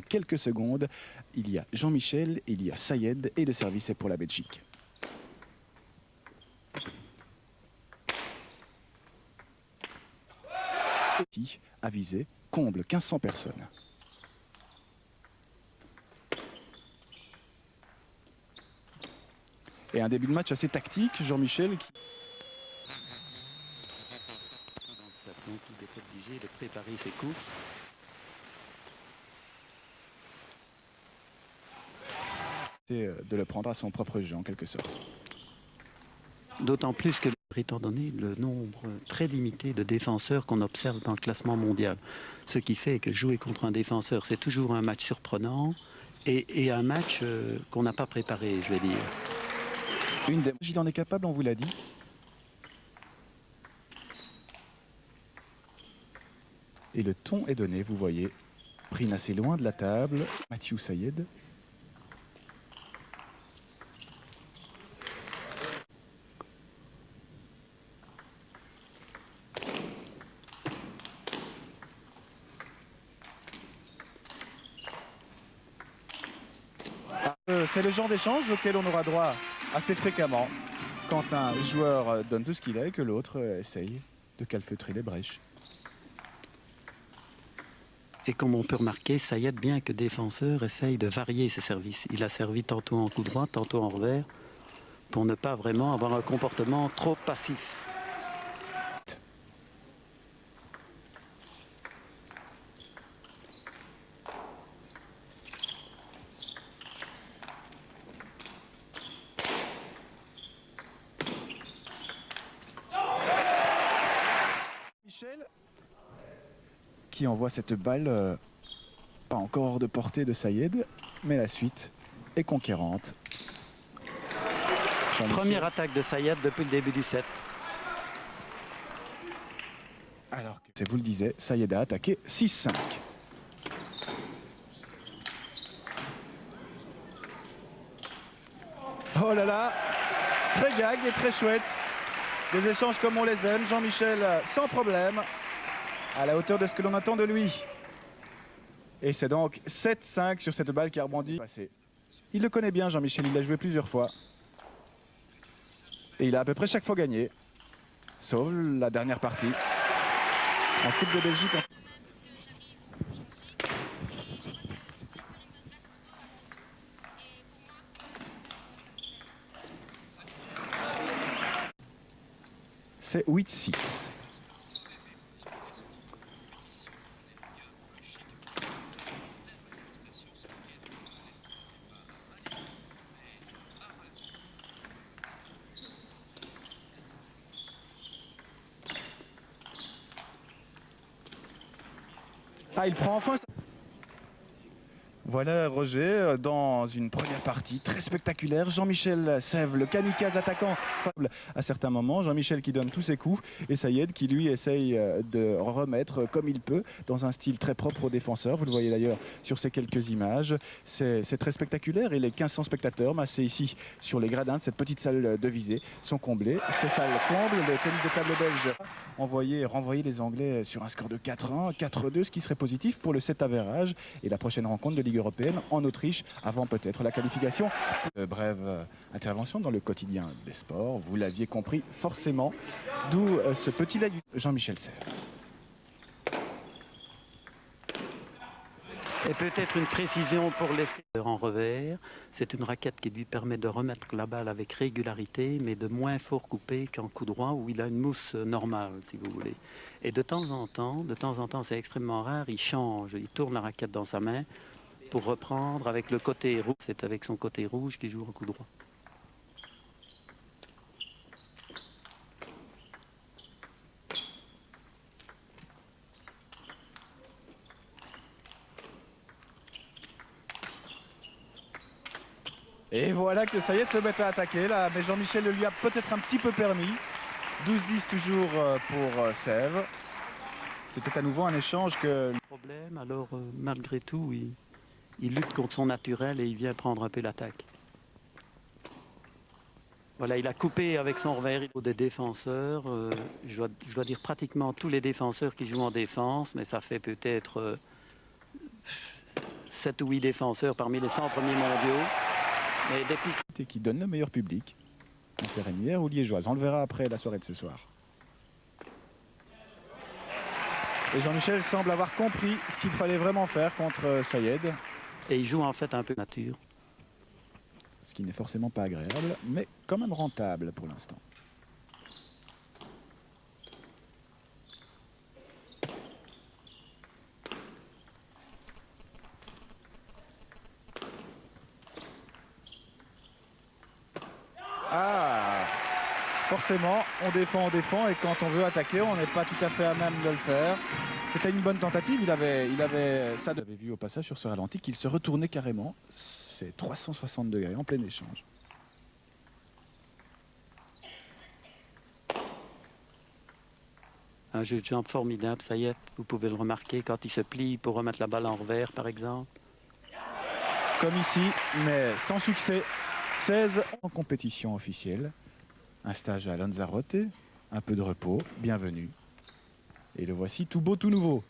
quelques secondes. Il y a Jean-Michel, il y a Sayed et le service est pour la Belgique. Avisé, comble 1500 personnes. Et un début de match assez tactique, Jean-Michel qui... Donc il est obligé de préparer ses coups. Et de le prendre à son propre jeu en quelque sorte. D'autant plus que, étant donné le nombre très limité de défenseurs qu'on observe dans le classement mondial, ce qui fait que jouer contre un défenseur, c'est toujours un match surprenant et un match qu'on n'a pas préparé, je vais dire. Il en est capable, on vous l'a dit. Et le ton est donné, vous voyez. Prine assez loin de la table. Mathieu Sayed. C'est le genre d'échange auquel on aura droit assez fréquemment quand un joueur donne tout ce qu'il a et que l'autre essaye de calfeutrer les brèches. Et comme on peut remarquer, Sayed, bien que défenseur, essaye de varier ses services. Il a servi tantôt en coup droit, tantôt en revers, pour ne pas vraiment avoir un comportement trop passif. Michel qui envoie cette balle pas encore hors de portée de Sayed, mais la suite est conquérante. Première attaque de Sayed depuis le début du set. Alors que, vous le disiez, Sayed a attaqué 6-5. Oh là là, très gag et très chouette. Des échanges comme on les aime. Jean-Michel sans problème, à la hauteur de ce que l'on attend de lui. Et c'est donc 7-5 sur cette balle qui a rebondi. Il le connaît bien, Jean-Michel, il l'a joué plusieurs fois. Et il a à peu près chaque fois gagné, sauf la dernière partie. En Coupe de Belgique. C'est 8-6. Ah, il prend enfin... Voilà Roger, dans une première partie très spectaculaire, Jean-Michel Sèvres, le kamikaze attaquant à certains moments, Jean-Michel qui donne tous ses coups et Sayed qui lui essaye de remettre comme il peut dans un style très propre aux défenseurs. Vous le voyez d'ailleurs sur ces quelques images, c'est très spectaculaire et les 1500 spectateurs massés ici sur les gradins de cette petite salle de visée sont comblés. Ces salles comblent, le tennis de table belge renvoyer les Anglais sur un score de 4-1, 4-2, ce qui serait positif pour le 7 avérage et la prochaine rencontre de Ligue européenne en Autriche, avant peut-être la qualification. Brève intervention dans le quotidien des sports, vous l'aviez compris forcément, d'où ce petit laïus Jean-Michel Sèvres. Et peut-être une précision pour l'escripteur en revers. C'est une raquette qui lui permet de remettre la balle avec régularité, mais de moins fort couper qu'en coup droit où il a une mousse normale, si vous voulez. Et de temps en temps, c'est extrêmement rare, il change, il tourne la raquette dans sa main pour reprendre avec le côté rouge. C'est avec son côté rouge qu'il joue en coup droit. Et voilà que Sayed se met à attaquer là, mais Jean-Michel le lui a peut-être un petit peu permis. 12-10 toujours pour Sèvres. C'était à nouveau un échange que... Problème, alors malgré tout, il lutte contre son naturel et il vient prendre un peu l'attaque. Voilà, il a coupé avec son revers. Des défenseurs, je dois dire pratiquement tous les défenseurs qui jouent en défense, mais ça fait peut-être 7 ou 8 défenseurs parmi les 100 premiers mondiaux. Mais depuis... Et qui donne le meilleur public, intérimaire ou liégeoise. On le verra après la soirée de ce soir. Et Jean-Michel semble avoir compris ce qu'il fallait vraiment faire contre Sayed. Et il joue en fait un peu nature. Ce qui n'est forcément pas agréable, mais quand même rentable pour l'instant. Ah, forcément, on défend, et quand on veut attaquer, on n'est pas tout à fait à même de le faire. C'était une bonne tentative, il avait vu au passage sur ce ralenti qu'il se retournait carrément. C'est 360 degrés en plein échange. Un jeu de jambes formidable, ça y est, vous pouvez le remarquer quand il se plie pour remettre la balle en revers, par exemple. Comme ici, mais sans succès. 16 en compétition officielle. Un stage à Lanzarote, un peu de repos, bienvenue. Et le voici tout beau, tout nouveau.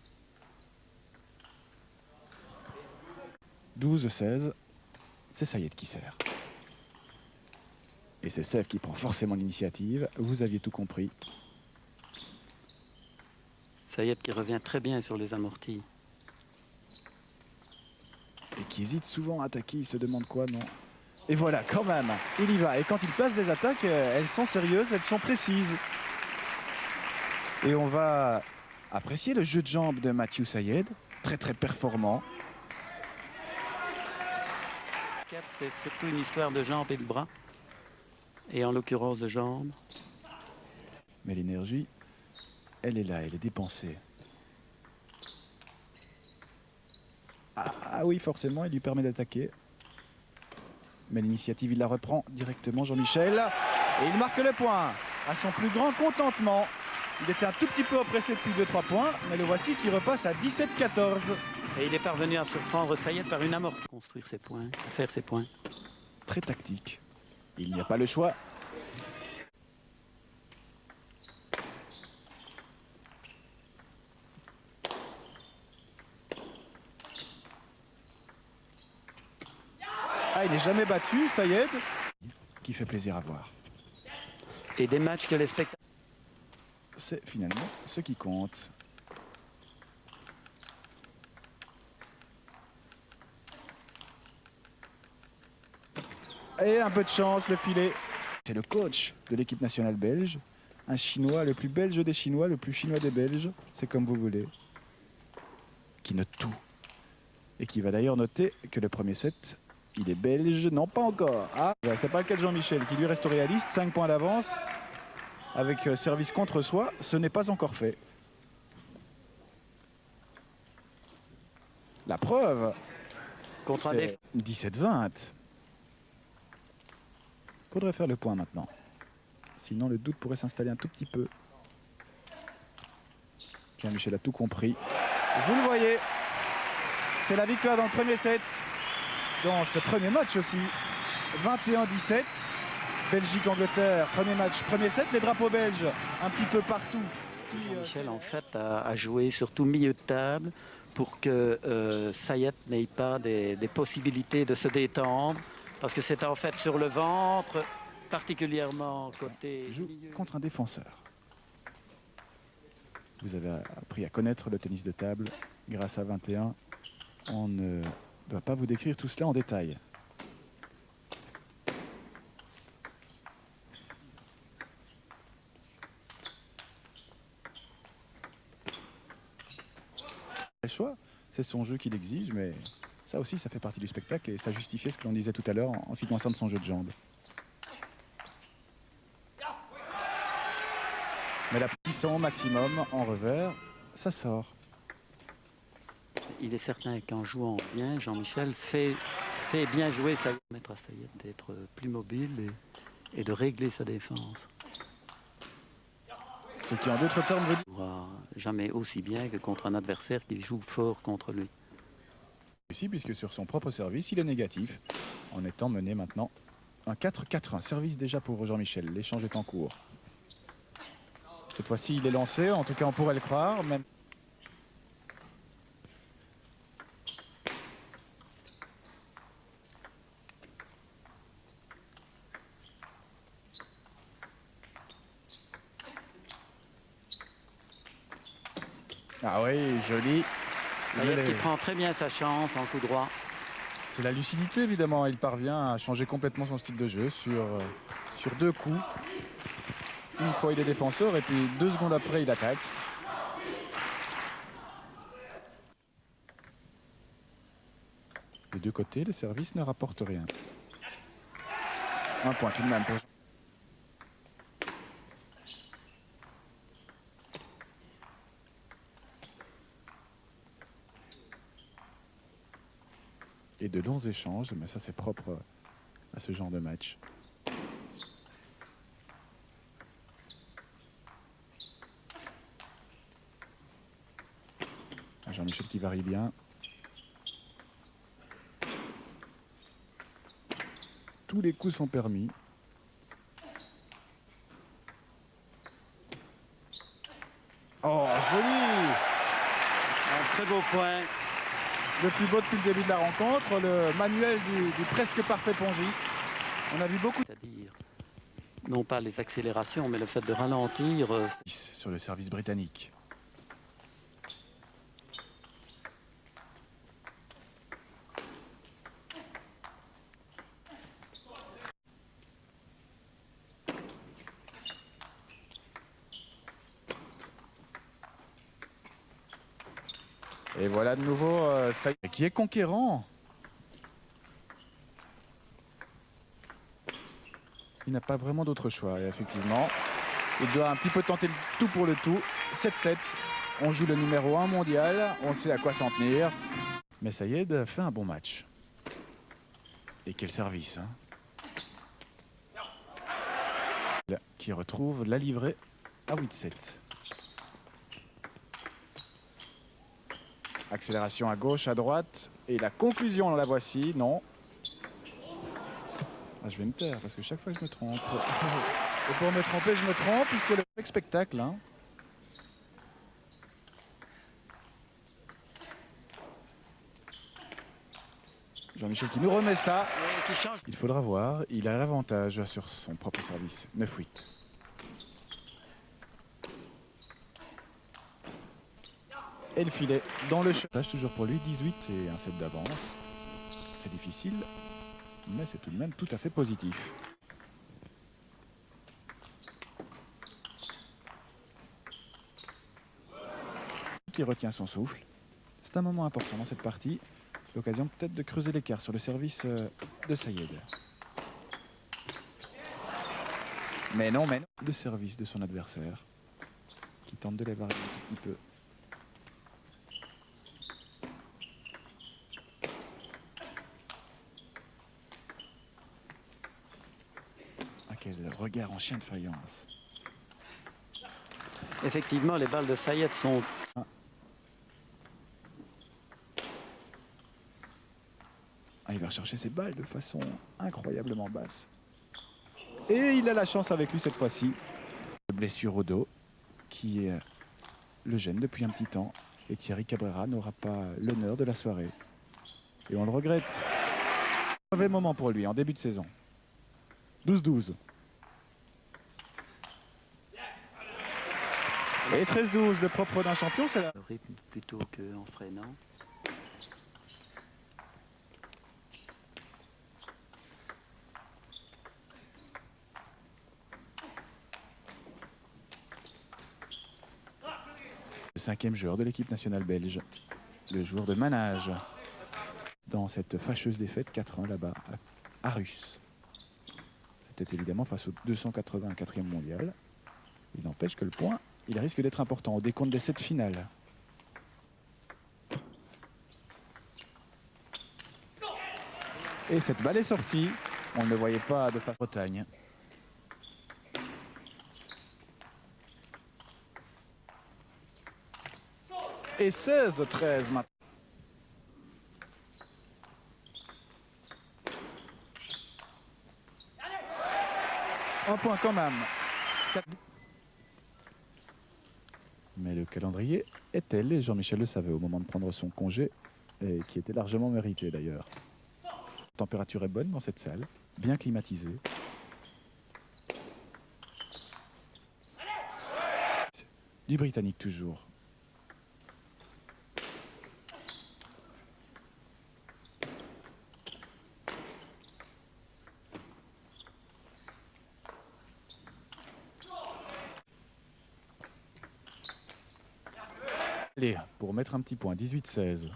12-16, c'est Sayed qui sert. Et c'est Sev qui prend forcément l'initiative. Vous aviez tout compris. Sayed qui revient très bien sur les amortis. Et qui hésite souvent à attaquer, il se demande quoi, non? Et voilà, quand même, il y va. Et quand il place des attaques, elles sont sérieuses, elles sont précises. Et on va apprécier le jeu de jambes de Mathieu Sayed, très très performant. C'est surtout une histoire de jambes et de bras. Et en l'occurrence de jambes. Mais l'énergie, elle est là, elle est dépensée. Ah oui, forcément, il lui permet d'attaquer. Mais l'initiative, il la reprend directement, Jean-Michel. Et il marque le point. À son plus grand contentement. Il était un tout petit peu oppressé depuis 2-3 points. Mais le voici qui repasse à 17-14. Et il est parvenu à surprendre Sayed par une amortie. Construire ses points, faire ses points. Très tactique. Il n'y a pas le choix. Ah, il n'est jamais battu, Sayed, qui fait plaisir à voir. Et des matchs que les spectateurs... C'est finalement ce qui compte. Et un peu de chance, le filet. C'est le coach de l'équipe nationale belge. Un Chinois, le plus belge des Chinois, le plus chinois des Belges. C'est comme vous voulez. Qui note tout. Et qui va d'ailleurs noter que le premier set... Il est belge, non pas encore. Ah, c'est pas le cas de Jean-Michel qui lui reste réaliste, 5 points d'avance avec service contre soi, ce n'est pas encore fait. La preuve, c'est 17-20. Faudrait faire le point maintenant. Sinon le doute pourrait s'installer un tout petit peu. Jean-Michel a tout compris. Vous le voyez, c'est la victoire dans le premier set. Dans ce premier match aussi, 21-17, Belgique-Angleterre, premier match, premier set, les drapeaux belges un petit peu partout. Jean-Michel en fait a joué surtout milieu de table pour que Sayed n'ait pas des possibilités de se détendre, parce que c'est en fait sur le ventre, particulièrement côté... Joue contre un défenseur. Vous avez appris à connaître le tennis de table grâce à 21. On ne doit pas vous décrire tout cela en détail. Le choix, c'est son jeu qui l'exige, mais ça aussi, ça fait partie du spectacle et ça justifiait ce que l'on disait tout à l'heure en ce qui concerne son jeu de jambes. Mais la puissance maximum en revers, ça sort. Il est certain qu'en jouant bien, Jean-Michel fait bien jouer Sayed, permettre à Sayed d'être plus mobile et de régler sa défense. Ce qui en d'autres termes veut dire... Il ne jouera jamais aussi bien que contre un adversaire qui joue fort contre lui. Ici, puisque sur son propre service, il est négatif, en étant mené maintenant un 4-4-1. Service déjà pour Jean-Michel, l'échange est en cours. Cette fois-ci, il est lancé, en tout cas on pourrait le croire. Même... Ah oui, joli. Sayed qui prend très bien sa chance en coup droit. C'est la lucidité, évidemment. Il parvient à changer complètement son style de jeu sur 2 coups. Une fois, il est défenseur et puis 2 secondes après, il attaque. Des 2 côtés, le service ne rapporte rien. Un point tout de même pour... Et de longs échanges, mais ça c'est propre à ce genre de match. Jean-Michel qui varie bien. Tous les coups sont permis. Oh, joli! Un très beau point. Le plus beau depuis le début de la rencontre, le manuel du presque parfait pongiste. On a vu beaucoup. C'est-à-dire, non pas les accélérations, mais le fait de ralentir. Sur le service britannique. Et voilà de nouveau Sayed qui est conquérant. Il n'a pas vraiment d'autre choix. Et effectivement, il doit un petit peu tenter le tout pour le tout. 7-7. On joue le numéro 1 mondial. On sait à quoi s'en tenir. Mais Sayed fait un bon match. Et quel service, hein. Qui retrouve la livrée à 8-7. Accélération à gauche, à droite. Et la conclusion, la voici. Non. Ah, je vais me taire parce que chaque fois que je me trompe. Et pour me tromper, je me trompe puisque le spectacle. Hein. Jean-Michel qui nous remet ça. Il faudra voir. Il a l'avantage sur son propre service. 9-8. Et le filet dans le chantage toujours pour lui. 18 et un set d'avance. C'est difficile, mais c'est tout de même tout à fait positif. Qui retient son souffle. C'est un moment important dans cette partie. L'occasion peut-être de creuser l'écart sur le service de Sayed. Mais non. Le service de son adversaire qui tente de les varier un tout petit peu. Quel regard en chien de faïence. Effectivement, les balles de Sayed sont... Il va chercher ses balles de façon incroyablement basse. Et il a la chance avec lui cette fois-ci. Blessure au dos qui le gêne depuis un petit temps. Et Thierry Cabrera n'aura pas l'honneur de la soirée. Et on le regrette. Mauvais moment pour lui en début de saison. 12-12. Et 13-12, le propre d'un champion, c'est là. Le rythme plutôt qu'en freinant. Le 5e joueur de l'équipe nationale belge, le joueur de manage, dans cette fâcheuse défaite 4-1 là-bas à Russe. C'était évidemment face au 284e mondial. Il n'empêche que le point, il risque d'être important au décompte des 7 finales. Et cette balle est sortie. On ne le voyait pas de face Bretagne. Et 16-13 maintenant. Un point quand même. Mais le calendrier est tel, et Jean-Michel le savait au moment de prendre son congé, et qui était largement mérité d'ailleurs. La température est bonne dans cette salle, bien climatisée. Du britannique toujours. Allez, pour mettre un petit point, 18-16.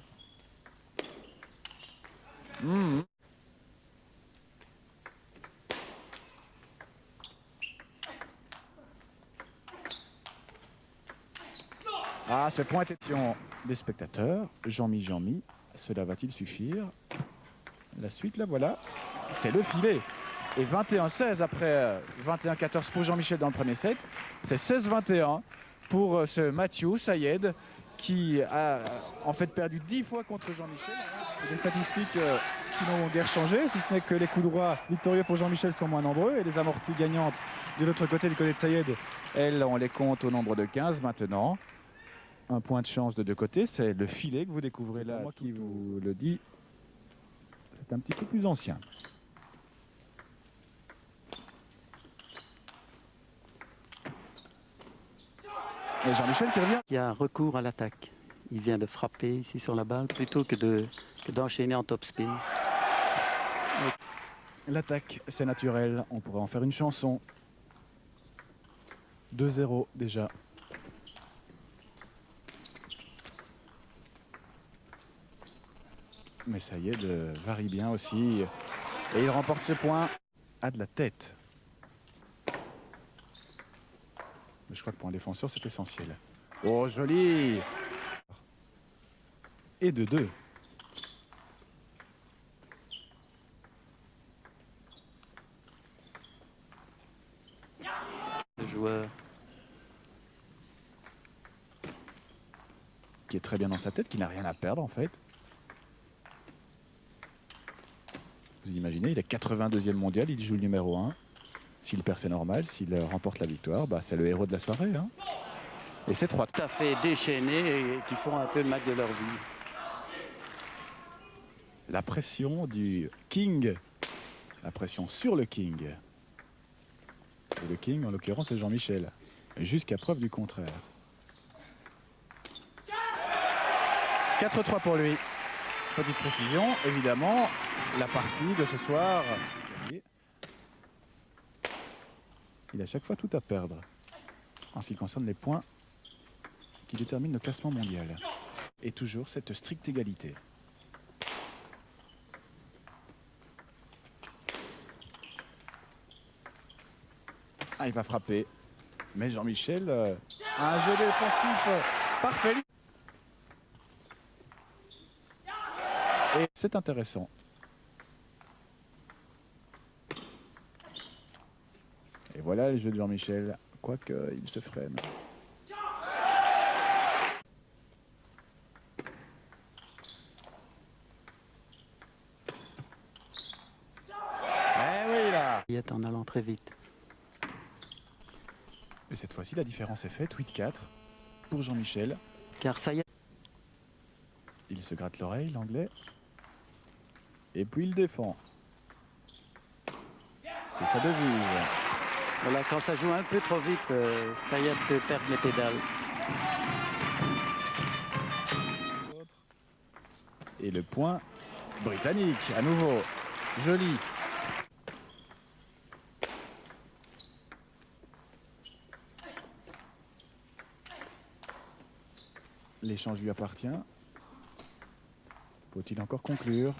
Ah, ce point était des spectateurs. Jean-Mi, cela va-t-il suffire? La suite, la voilà. C'est le filet. Et 21-16 après 21-14 pour Jean-Michel dans le premier set. C'est 16-21 pour ce Mathieu Sayed qui a en fait perdu 10 fois contre Jean-Michel. Des statistiques qui n'ont guère changé, si ce n'est que les coups droits victorieux pour Jean-Michel sont moins nombreux et les amorties gagnantes de l'autre côté, du côté de Sayed, elles, on les compte au nombre de 15 maintenant. Un point de chance de deux côtés, c'est le filet que vous découvrez là, moi qui vous le dis. C'est un petit peu plus ancien. Et Jean-Michel qui revient. Il y a un recours à l'attaque. Il vient de frapper ici sur la balle plutôt que d'enchaîner en top spin. L'attaque, c'est naturel. On pourrait en faire une chanson. 2-0 déjà. Mais Sayed varie bien aussi. Et il remporte ce point à de la tête. Mais je crois que pour un défenseur, c'est essentiel. Oh, joli! Et de 2. Le joueur qui est très bien dans sa tête, qui n'a rien à perdre en fait. Vous imaginez, il est 82e mondial, il joue le numéro 1. S'il perd, c'est normal. S'il remporte la victoire, bah, c'est le héros de la soirée. Hein. Et c'est 3. tout à fait déchaînés et qui font un peu le match de leur vie. La pression du King. La pression sur le King. Et le King, en l'occurrence, c'est Jean-Michel. Jusqu'à preuve du contraire. 4-3 pour lui. Petite précision, évidemment, la partie de ce soir. Il a à chaque fois tout à perdre. En ce qui concerne les points qui déterminent le classement mondial. Et toujours cette stricte égalité. Ah, il va frapper. Mais Jean-Michel a un jeu défensif parfait. Et c'est intéressant. Et voilà les jeux de Jean-Michel. Quoique il se freine. Eh oui là. Il est en allant très vite. Et cette fois-ci, la différence est faite, 8-4 pour Jean-Michel. Car ça y est. Il se gratte l'oreille, l'anglais. Et puis il défend. C'est sa devise. Voilà, quand ça joue un peu trop vite, ça y est, peut perdre les pédales. Et le point britannique, à nouveau. Joli. L'échange lui appartient. Faut-il encore conclure?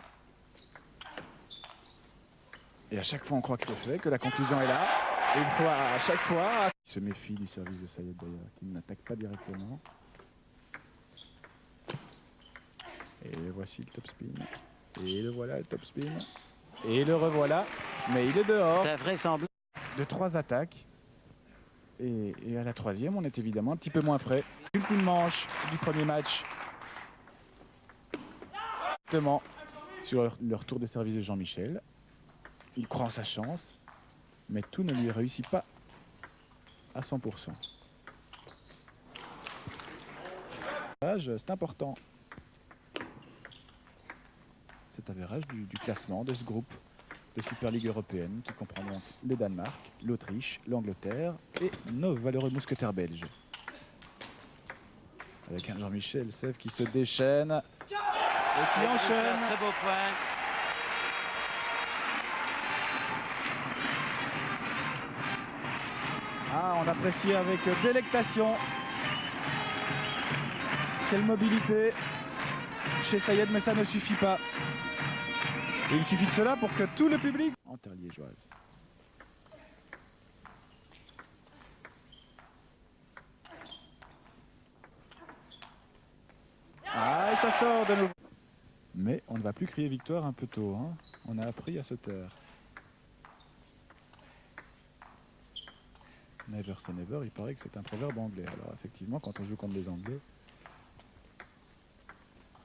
Et à chaque fois, on croit que c'est fait, que la conclusion est là. Et une fois, à chaque fois, il se méfie du service de Sayed d'ailleurs, qui n'attaque pas directement. Et voici le top spin. Et le voilà, le top spin. Et le revoilà. Mais il est dehors. C'est vraisemblable. De 3 attaques. Et à la troisième, on est évidemment un petit peu moins frais. Une coup de manche du premier match. Exactement sur le retour de service de Jean-Michel. Il croit en sa chance, mais tout ne lui réussit pas à 100%. C'est important. Cet avérage du classement de ce groupe de Super Ligue européenne qui comprend donc le Danemark, l'Autriche, l'Angleterre et nos valeureux mousquetaires belges. Avec un Jean-Michel Sèvres qui se déchaîne et qui enchaîne. Très beau point. Ah, on apprécie avec délectation. Quelle mobilité chez Sayed, mais ça ne suffit pas. Et il suffit de cela pour que tout le public... En terre liégeoise. Ah, et ça sort de nouveau. Mais on ne va plus crier victoire un peu tôt, hein. On a appris à se taire. Never say never, il paraît que c'est un proverbe anglais. Alors effectivement, quand on joue contre des Anglais,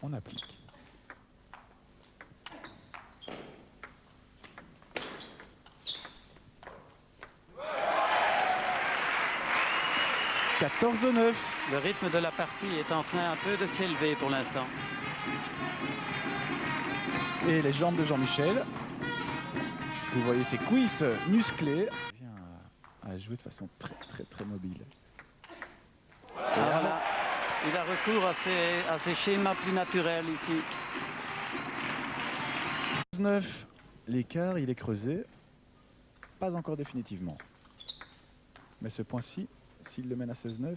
on applique. « 14-9 ». Le rythme de la partie est en train un peu de s'élever pour l'instant. Et les jambes de Jean-Michel. Vous voyez ses cuisses musclées. Il vient à jouer de façon très mobile. Voilà. Il a recours à ces schémas plus naturels ici. 19, l'écart, il est creusé. Pas encore définitivement. Mais ce point-ci, s'il le mène à 16-9,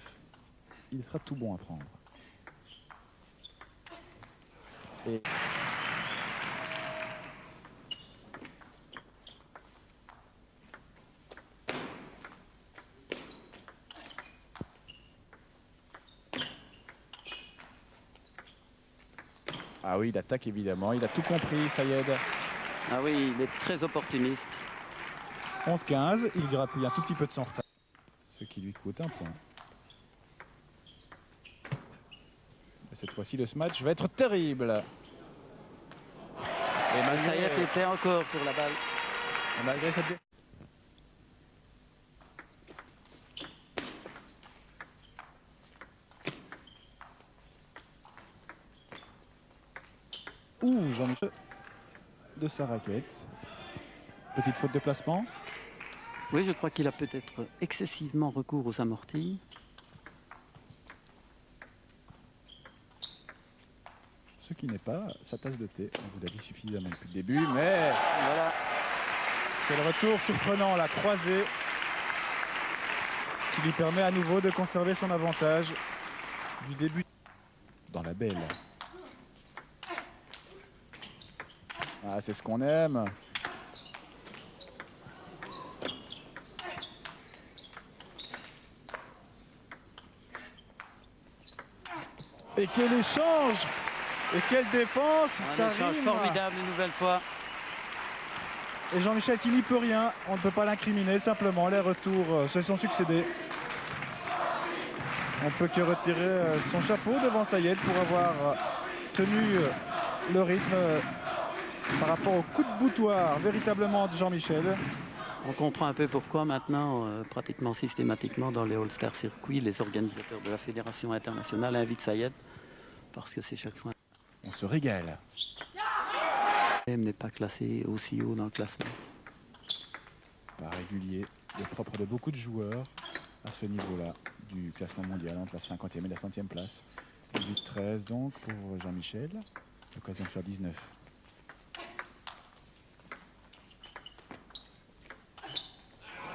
il sera tout bon à prendre. Et... Ah oui, il attaque évidemment, il a tout compris, Sayed. Ah oui, il est très opportuniste. 11-15, il grappille un tout petit peu de son retard. Ce qui lui coûte un point. Et cette fois-ci, ce match va être terrible. Et Sayed était encore sur la balle. Et malgré cette... Ouh, Jean-Michel de sa raquette. Petite faute de placement. Oui, je crois qu'il a peut-être excessivement recours aux amortis. Ce qui n'est pas sa tasse de thé. On vous l'a dit suffisamment depuis le début, mais Voilà. quel retour surprenant, la croisée. Ce qui lui permet à nouveau de conserver son avantage du début dans la belle. Ah, c'est ce qu'on aime. Et quel échange! Et quelle défense! Ça échange rime. formidable une nouvelle fois. Et Jean-Michel qui n'y peut rien, on ne peut pas l'incriminer, simplement les retours se sont succédés. On peut que retirer son chapeau devant Sayed pour avoir tenu le rythme par rapport au coup de boutoir véritablement de Jean-Michel. On comprend un peu pourquoi maintenant, pratiquement systématiquement dans les All-Star Circuits, les organisateurs de la Fédération internationale invitent Sayed, parce que c'est chaque fois... On se régale. Il n'est pas classé aussi haut dans le classement. Pas régulier, le propre de beaucoup de joueurs à ce niveau-là du classement mondial, entre la 50e et la 100e place. 18-13 donc pour Jean-Michel, l'occasion de faire 19.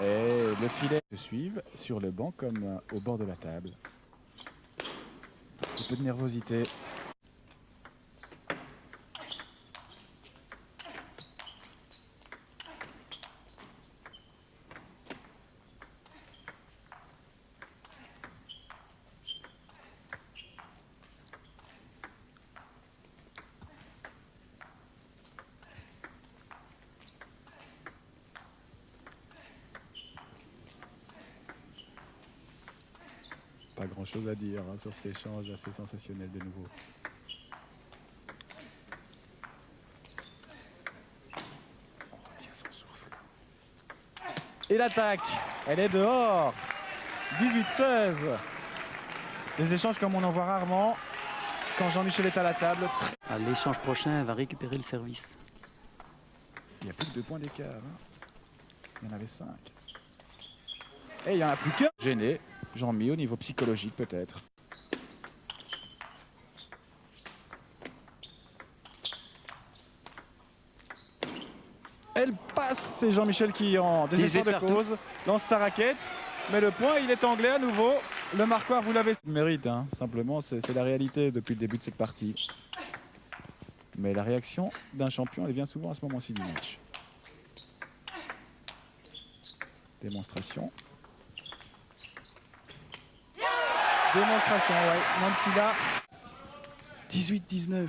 Et le filet se suivent sur le banc comme au bord de la table. Un petit peu de nervosité. Pas grand chose à dire hein, sur cet échange assez sensationnel de nouveau. Et l'attaque, elle est dehors. 18-16. Des échanges comme on en voit rarement quand Jean-Michel est à la table. À l'échange prochain, va récupérer le service. Il n'y a plus que 2 points d'écart. Hein. Il y en avait 5. Et il n'y en a plus qu'un. Gêné, Jean-Mi au niveau psychologique peut-être. Elle passe, c'est Jean-Michel qui en désespoir de cause lance sa raquette. Mais le point, il est anglais à nouveau. le marquoir, vous l'avez mérite, hein. Simplement, c'est la réalité depuis le début de cette partie. Mais la réaction d'un champion, elle vient souvent à ce moment-ci du match. Démonstration. Démonstration, ouais. Même si là, 18-19,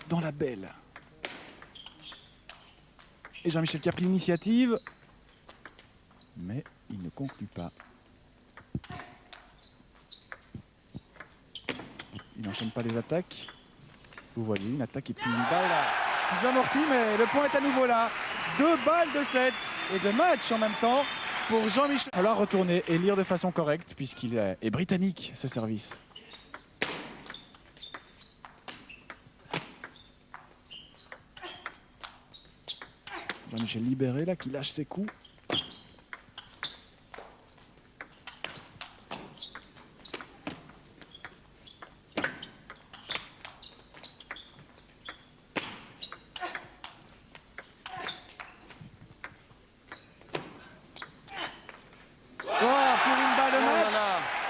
dans la belle. Et Jean-Michel qui a pris l'initiative. Mais il ne conclut pas. Il n'enchaîne pas les attaques. Vous voyez, une attaque et puis une balle plus amortie, mais le point est à nouveau là. 2 balles de 7 et de match en même temps pour Jean-Michel. Il va falloir retourner et lire de façon correcte puisqu'il est britannique, ce service. Jean-Michel libéré là, qui lâche ses coups.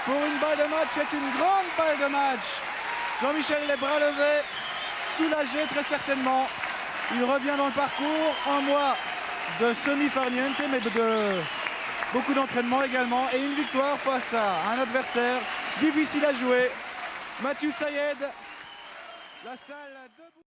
Pour une balle de match, c'est une grande balle de match. Jean-Michel les bras levés, soulagé très certainement. Il revient dans le parcours, un mois de semi-farniente, mais de beaucoup d'entraînement également. Et une victoire face à un adversaire difficile à jouer. Mathieu Sayed, la salle debout.